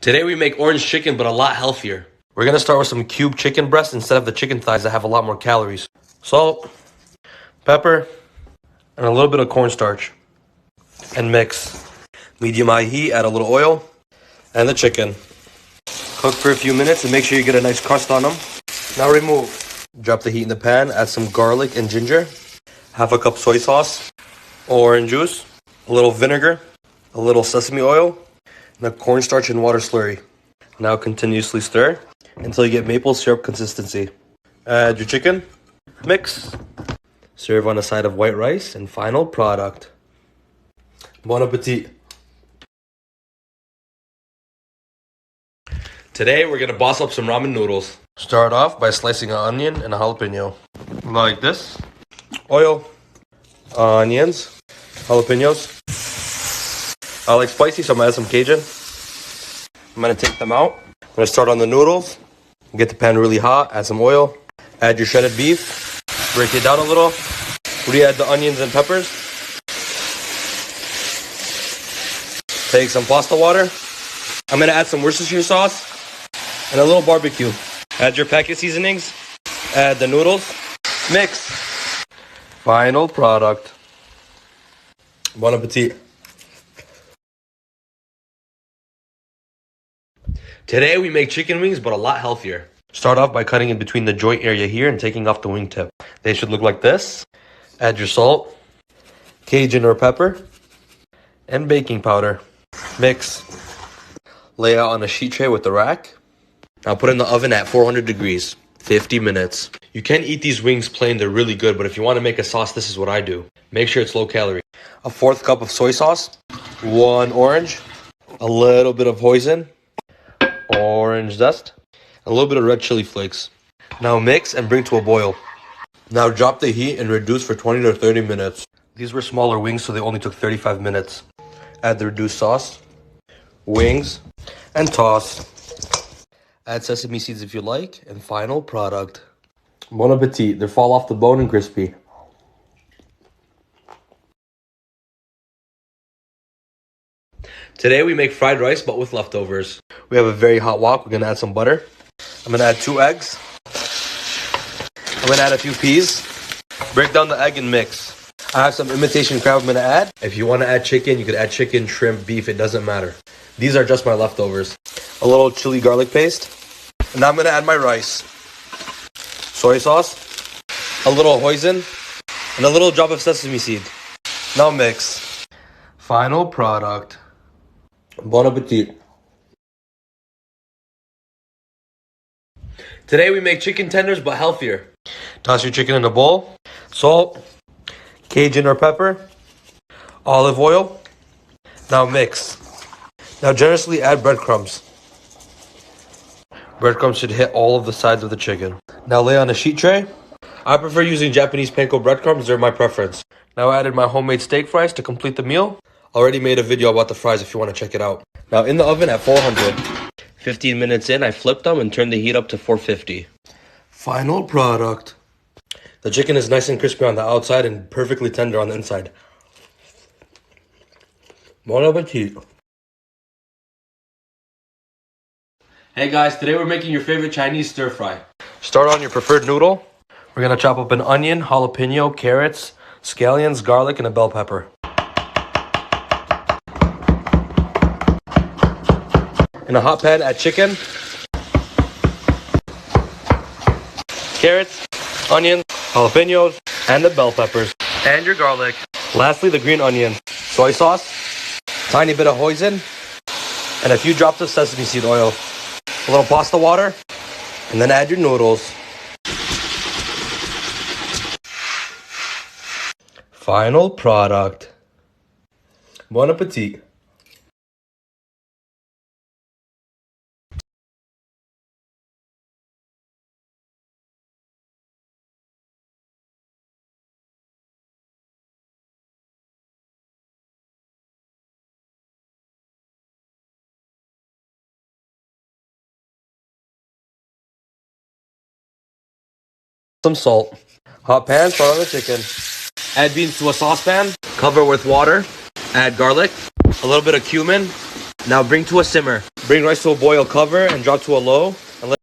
Today we make orange chicken, but a lot healthier. We're gonna start with some cube chicken breast instead of the chicken thighs that have a lot more calories. Salt, pepper, and a little bit of cornstarch. And mix. Medium high heat, add a little oil, and the chicken. Cook for a few minutes and make sure you get a nice crust on them. Now remove. Drop the heat in the pan, add some garlic and ginger, half a cup soy sauce, orange juice, a little vinegar, a little sesame oil, and a cornstarch and water slurry. Now continuously stir until you get maple syrup consistency. Add your chicken, mix, serve on a side of white rice, and final product. Bon appetit. Today we're gonna boss up some ramen noodles. Start off by slicing an onion and a jalapeno. Like this. Oil, onions, jalapenos. I like spicy, so I'm gonna add some Cajun. I'm gonna take them out. I'm gonna start on the noodles. Get the pan really hot, add some oil. Add your shredded beef. Break it down a little. Re-add the onions and peppers. Take some pasta water. I'm gonna add some Worcestershire sauce and a little barbecue. Add your packet seasonings. Add the noodles. Mix. Final product. Bon appetit. Today we make chicken wings, but a lot healthier. Start off by cutting in between the joint area here and taking off the wing tip. They should look like this. Add your salt, Cajun or pepper, and baking powder. Mix. Lay out on a sheet tray with the rack. Now put in the oven at 400 degrees, 50 minutes. You can eat these wings plain, they're really good, but if you want to make a sauce, this is what I do. Make sure it's low calorie. A 1/4 cup of soy sauce, 1 orange, a little bit of hoisin, orange zest, a little bit of red chili flakes. Now mix and bring to a boil. Now drop the heat and reduce for 20 to 30 minutes. These were smaller wings, so they only took 35 minutes. Add the reduced sauce, wings, and toss. Add sesame seeds if you like, and final product. Bon appetit. They fall off the bone and crispy. Today we make fried rice, but with leftovers. We have a very hot wok. We're gonna add some butter. I'm gonna add 2 eggs. I'm gonna add a few peas. Break down the egg and mix. I have some imitation crab I'm gonna add. If you wanna add chicken, you could add chicken, shrimp, beef, it doesn't matter. These are just my leftovers. A little chili garlic paste. And now I'm gonna add my rice. Soy sauce, a little hoisin, and a little drop of sesame seed. Now mix. Final product. Bon appetit. Today we make chicken tenders, but healthier. Toss your chicken in a bowl. Salt, Cajun or pepper, olive oil. Now mix. Now generously add breadcrumbs. Breadcrumbs should hit all of the sides of the chicken. Now lay on a sheet tray. I prefer using Japanese panko breadcrumbs, they're my preference. Now I added my homemade steak fries to complete the meal. Already made a video about the fries if you want to check it out. Now in the oven at 400. 15 minutes in, I flipped them and turned the heat up to 450. Final product. The chicken is nice and crispy on the outside and perfectly tender on the inside. Bon appetit. Hey guys, today we're making your favorite Chinese stir fry. Start on your preferred noodle. We're gonna chop up an onion, jalapeno, carrots, scallions, garlic, and a bell pepper. In a hot pan, add chicken, carrots, onions, jalapenos, and the bell peppers, and your garlic. Lastly, the green onion, soy sauce, tiny bit of hoisin, and a few drops of sesame seed oil. A little pasta water, and then add your noodles. Final product. Bon appetit. Some salt. Hot pan, start on the chicken. Add beans to a saucepan. Cover with water. Add garlic. A little bit of cumin. Now bring to a simmer. Bring rice to a boil, cover, and drop to a low. And let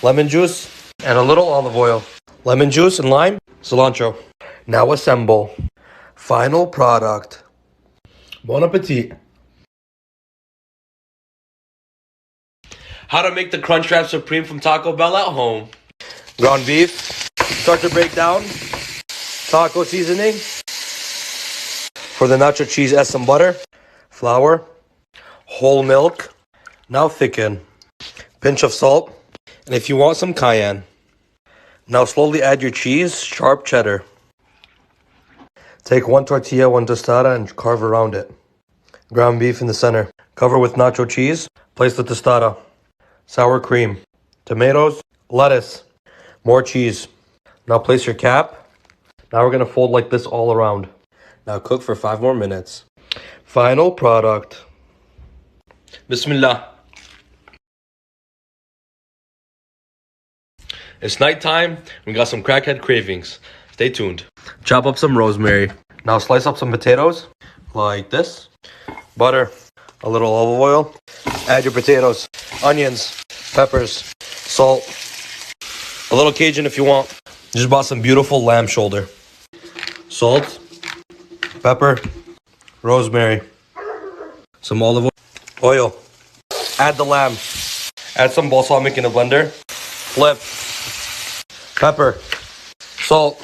lemon juice and a little olive oil. Lemon juice and lime, cilantro. Now assemble. Final product. Bon appetit. How to make the Crunchwrap Supreme from Taco Bell at home. Ground beef. Start to break down. Taco seasoning. For the nacho cheese, add some butter. Flour. Whole milk. Now thicken. Pinch of salt. And if you want some cayenne. Now slowly add your cheese, sharp cheddar. Take one tortilla, one tostada, and carve around it. Ground beef in the center. Cover with nacho cheese. Place the tostada. Sour cream. Tomatoes. Lettuce. More cheese. Now place your cap. Now we're going to fold like this all around. Now cook for 5 more minutes. Final product. Bismillah. It's nighttime. We got some crackhead cravings. Stay tuned. Chop up some rosemary. Now slice up some potatoes like this. Butter, a little olive oil. Add your potatoes, onions, peppers, salt, a little Cajun if you want. Just bought some beautiful lamb shoulder. Salt, pepper, rosemary, some olive oil. Add the lamb. Add some balsamic in a blender. Flip. Pepper, salt,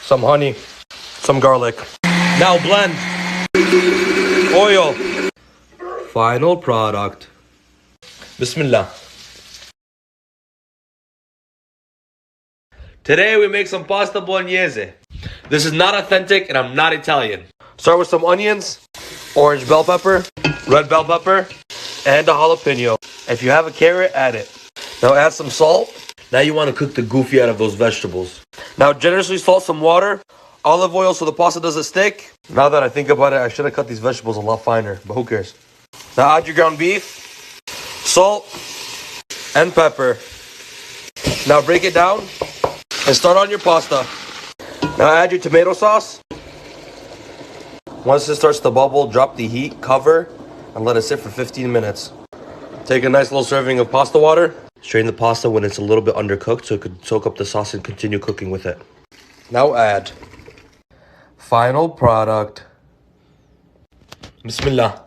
some honey, some garlic. Now blend. Oil. Final product. Bismillah. Today we make some pasta bolognese. This is not authentic and I'm not Italian. Start with some onions, orange bell pepper, red bell pepper, and a jalapeno. If you have a carrot, add it. Now add some salt. Now you want to cook the goofy out of those vegetables. Now generously salt some water, olive oil so the pasta doesn't stick. Now that I think about it, I should have cut these vegetables a lot finer, but who cares? Now add your ground beef, salt, and pepper. Now break it down and start on your pasta. Now add your tomato sauce. Once it starts to bubble, drop the heat, cover, and let it sit for 15 minutes. Take a nice little serving of pasta water. Strain the pasta when it's a little bit undercooked so it could soak up the sauce and continue cooking with it. Now add. Final product. Bismillah.